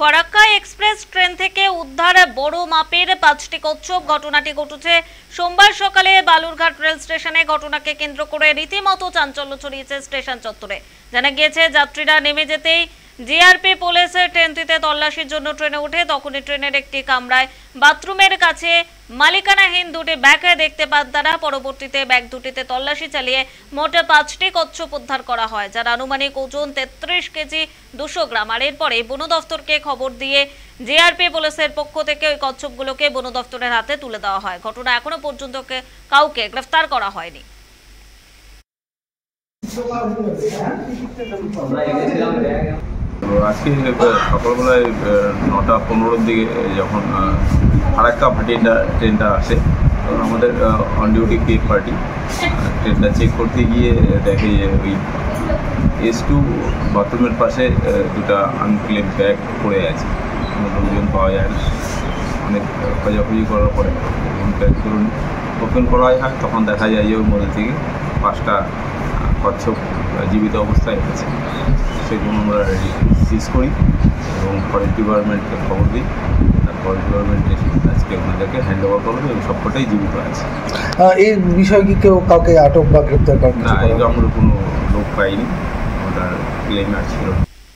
Farakka express train থেকে উদ্ধার বড় মাপের 5টি কচ্ছপ। ঘটনাটি ঘটেছে সোমবার সকালে বালুরঘাট রেল স্টেশনে। ঘটনাকে কেন্দ্র করে রীতিমতো চাঞ্চল্য ছড়িয়েছে স্টেশন চত্বরে। জানা গিয়েছে, যাত্রীরা নেমে যেতেই জিআরপি পুলিশের ট্রেনটিতে তল্লাশির জন্য ট্রেনে ওঠে। তখনই ট্রেনের একটি কামরায় বাথরুমের কাছে মালিকানাহীন দুটি ব্যাগ দেখতে পান তারা। পরবর্তীতে ব্যাগ দুটিতে তল্লাশি চালিয়ে মোট 5টি কচ্ছপ উদ্ধার করা হয়, যার আনুমানিক ওজন 33 কেজি 200 গ্রাম। আর এরপরে বন দফতরকে খবর দিয়ে জিআরপি পুলিশের পক্ষ থেকে ওই কচ্ছপগুলোকে বন দফতরের হাতে তুলে দেওয়া হয়। ঘটনা এখনো পর্যন্ত কাউকে গ্রেফতার করা হয়নি। আজকে সকালবেলায় 9:15-র দিকে যখন ফারাক্কা ভাটিয়া ট্রেনটা আসে, তখন আমাদের অন ডিউটি কেক পার্টি ট্রেনটা চেক করতে গিয়ে দেখে যে ওই S2 বাথরুমের পাশে দুটা আনক্লেম ব্যাগ পড়ে আছে। লোকজন পাওয়া যায় না। অনেক খোঁজাখুঁজি করার পরে ব্যাগগুলো ওপেন করা হয়, তখন দেখা যায় যে ওর মধ্যে থেকে 5টা কচ্ছপ জীবিত অবস্থায় আছে। সেগুলো আমরা সিজ করি এবং ফরেস্ট ডিপার্টমেন্টকে খবর দিই। ফরেস্ট ডিপার্টমেন্ট এসে আজকে ওনাদেরকে হ্যান্ড ওভার করবে এবং সবকটাই জীবিত আছে। এই বিষয়ে কি কেউ কাউকে আটক বা গ্রেপ্তার করেন? না, এটা আমরা কোনো লোক পাইনি। ওটার ক্লেম আর ছিল না।